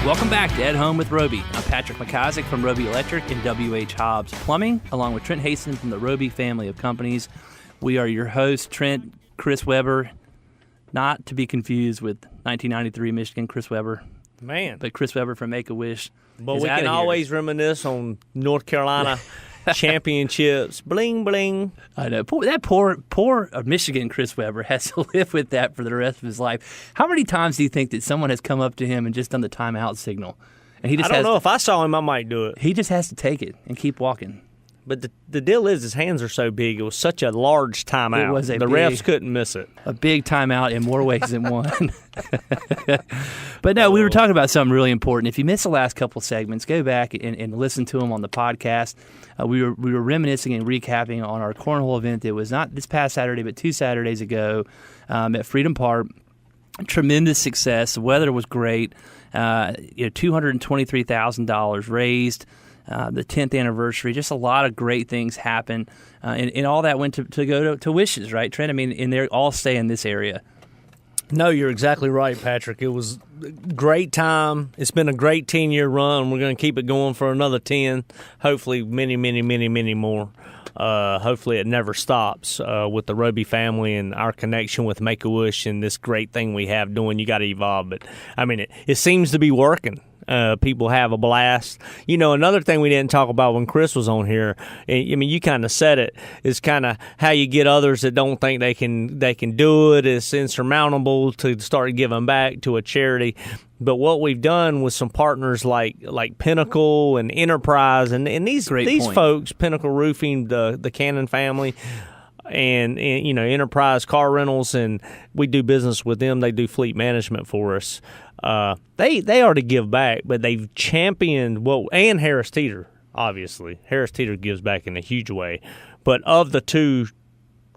Welcome back to At Home with Roby. I'm Patrick McIsaac from Roby Electric and W.H. Hobbs Plumbing, along with Trent Hastings from the Roby family of companies. We are your hosts, Trent, Chris Webber, not to be confused with 1993 Michigan Chris Webber. Man. But Chris Webber from Make-A-Wish. But we can always reminisce on North Carolina championships. Bling, bling. I know. That poor Michigan Chris Webber has to live with that for the rest of his life. How many times do you think that someone has come up to him and just done the timeout signal? And he just I don't know. If I saw him, I might do it. He just has to take it and keep walking. But the deal is his hands are so big. It was such a large timeout. It was the refs couldn't miss it. A big timeout in more ways than one. But no, we were talking about something really important. If you missed the last couple segments, go back and listen to them on the podcast. We were reminiscing and recapping on our cornhole event that was not this past Saturday, but 2 Saturdays ago at Freedom Park. Tremendous success. The weather was great. $223,000 raised. The 10th anniversary, just a lot of great things happened, and all that went to go to Wishes, right, Trent? I mean, and they all stay in this area. No, you're exactly right, Patrick. It was a great time. It's been a great 10-year run. We're going to keep it going for another 10, hopefully many, many, many, many more. Hopefully it never stops with the Roby family and our connection with Make-A-Wish and this great thing we have doing. You got to evolve. But, I mean, it seems to be working. People have a blast. You know, another thing we didn't talk about when Chris was on here, I mean, you kind of said it, is kind of how you get others that don't think they can do it. It's insurmountable to start giving back to a charity. But what we've done with some partners like Pinnacle and Enterprise and these folks, Pinnacle Roofing, the Cannon family, and you know, Enterprise Car Rentals, and we do business with them. They do fleet management for us. They already give back, but they've championed and Harris Teeter, obviously. Harris Teeter gives back in a huge way. But of the two,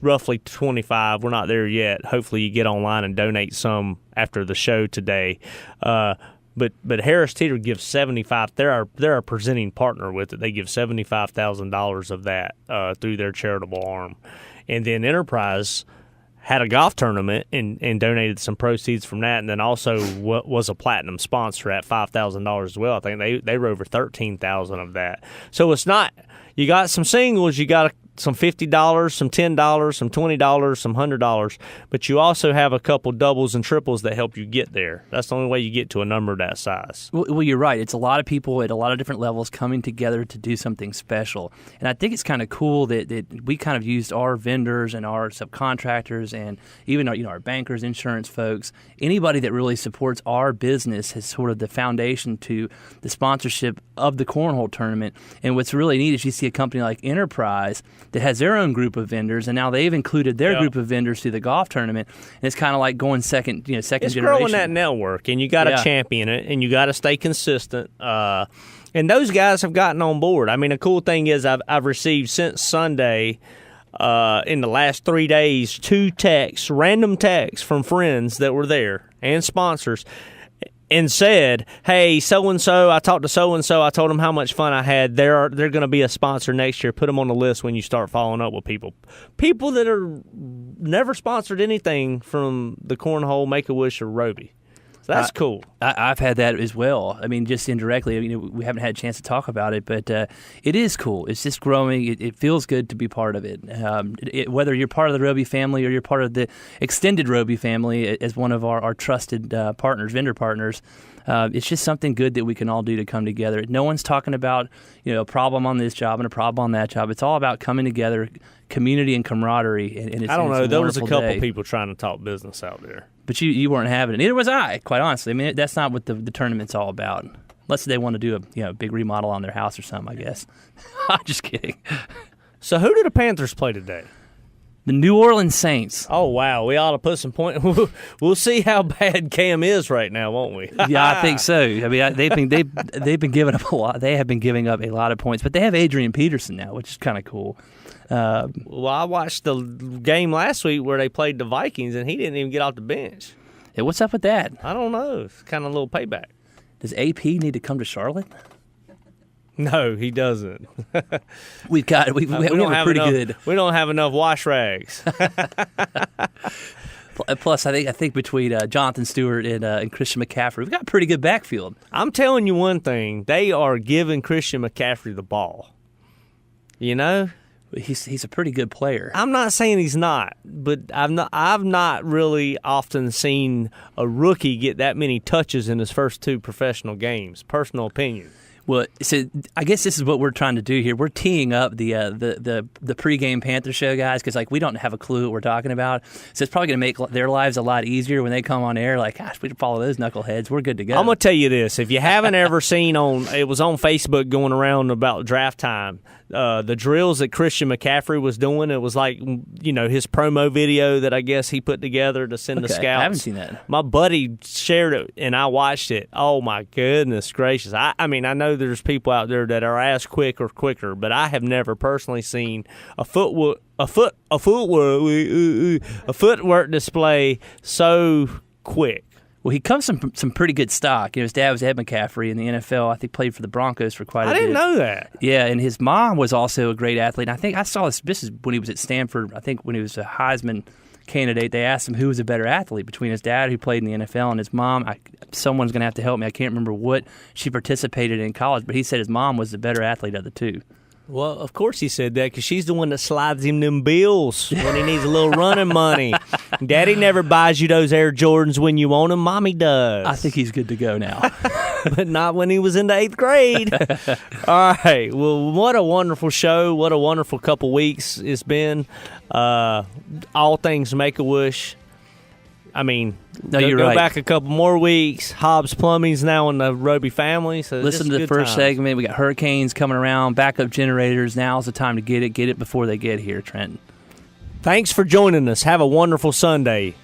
roughly 25, we're not there yet. Hopefully you get online and donate some after the show today. But Harris Teeter gives $75,000. They're a presenting partner with it. They give $75,000 of that through their charitable arm. And then Enterprise had a golf tournament and donated some proceeds from that, and then also was a platinum sponsor at $5,000 as well. I think they were over $13,000 of that. So it's not, you got some singles, you got some $50, some $10, some $20, some $100, but you also have a couple doubles and triples that help you get there. That's the only way you get to a number that size. Well, you're right. It's a lot of people at a lot of different levels coming together to do something special. And I think it's kind of cool that we kind of used our vendors and our subcontractors and even our bankers, insurance folks, anybody that really supports our business as sort of the foundation to the sponsorship of the cornhole tournament. And what's really neat is you see a company like Enterprise that has their own group of vendors, and now they've included their group of vendors to the golf tournament. And it's kind of like going second generation. It's growing that network, and you got to champion it, and you got to stay consistent. And those guys have gotten on board. I mean, the cool thing is I've received since Sunday, in the last 3 days, 2 texts, random texts from friends that were there and sponsors, and said, hey, so-and-so, I talked to so-and-so, I told them how much fun I had. They're going to be a sponsor next year. Put them on the list when you start following up with people. People that are never sponsored anything from the Cornhole, Make-A-Wish, or Roby. So that's cool. I've had that as well. I mean, just indirectly. We haven't had a chance to talk about it, but it is cool. It's just growing. It feels good to be part of it. Whether you're part of the Roby family or you're part of the extended Roby family as one of our trusted partners, vendor partners, it's just something good that we can all do to come together. No one's talking about a problem on this job and a problem on that job. It's all about coming together, community and camaraderie. And it's, I don't know. There was a couple day. People trying to talk business out there. But you weren't having it. Neither was I, quite honestly. I mean, that's not what the tournament's all about. Unless they want to do a big remodel on their house or something, I guess. I'm just kidding. So who do the Panthers play today? The New Orleans Saints. Oh, wow. We ought to put some point. We'll see how bad Cam is right now, won't we? Yeah, I think so. I mean, they've been giving up a lot. They have been giving up a lot of points, but they have Adrian Peterson now, which is kind of cool. Well, I watched the game last week where they played the Vikings, and he didn't even get off the bench. Yeah, what's up with that? I don't know. It's kind of a little payback. Does AP need to come to Charlotte? No, he doesn't. We have pretty good. We don't have enough wash rags. Plus, I think between Jonathan Stewart and Christian McCaffrey, we've got a pretty good backfield. I'm telling you one thing: they are giving Christian McCaffrey the ball. You know, he's a pretty good player. I'm not saying he's not, but I've not really often seen a rookie get that many touches in his first 2 professional games. Personal opinion. Well, so I guess this is what we're trying to do here. We're teeing up the pregame Panther show guys because we don't have a clue what we're talking about. So it's probably going to make their lives a lot easier when they come on air. Like, gosh, we can follow those knuckleheads. We're good to go. I'm gonna tell you this: if you haven't ever seen it was on Facebook going around about draft time. The drills that Christian McCaffrey was doing, it was like, his promo video that I guess he put together to send the scouts. I haven't seen that. My buddy shared it, and I watched it. Oh, my goodness gracious. I mean, I know there's people out there that are as quick or quicker, but I have never personally seen a footwork display so quick. Well, he comes from some pretty good stock. His dad was Ed McCaffrey in the NFL. I think played for the Broncos for quite a bit. I didn't know that. Yeah, and his mom was also a great athlete. And I think I saw this is when he was at Stanford. I think when he was a Heisman candidate, they asked him who was a better athlete between his dad, who played in the NFL, and his mom. Someone's going to have to help me. I can't remember what she participated in college, but he said his mom was the better athlete of the two. Well, of course he said that because she's the one that slides him them bills when he needs a little running money. Daddy never buys you those Air Jordans when you want them. Mommy does. I think he's good to go now. But not when he was in the 8th grade. All right. Well, what a wonderful show. What a wonderful couple weeks it's been. All things Make-A-Wish. I mean, you're go right. back a couple more weeks. Hobbs Plumbing's now in the Roby family. So listen to the first segment. We got hurricanes coming around, backup generators. Now's the time to get it. Get it before they get here, Trenton. Thanks for joining us. Have a wonderful Sunday.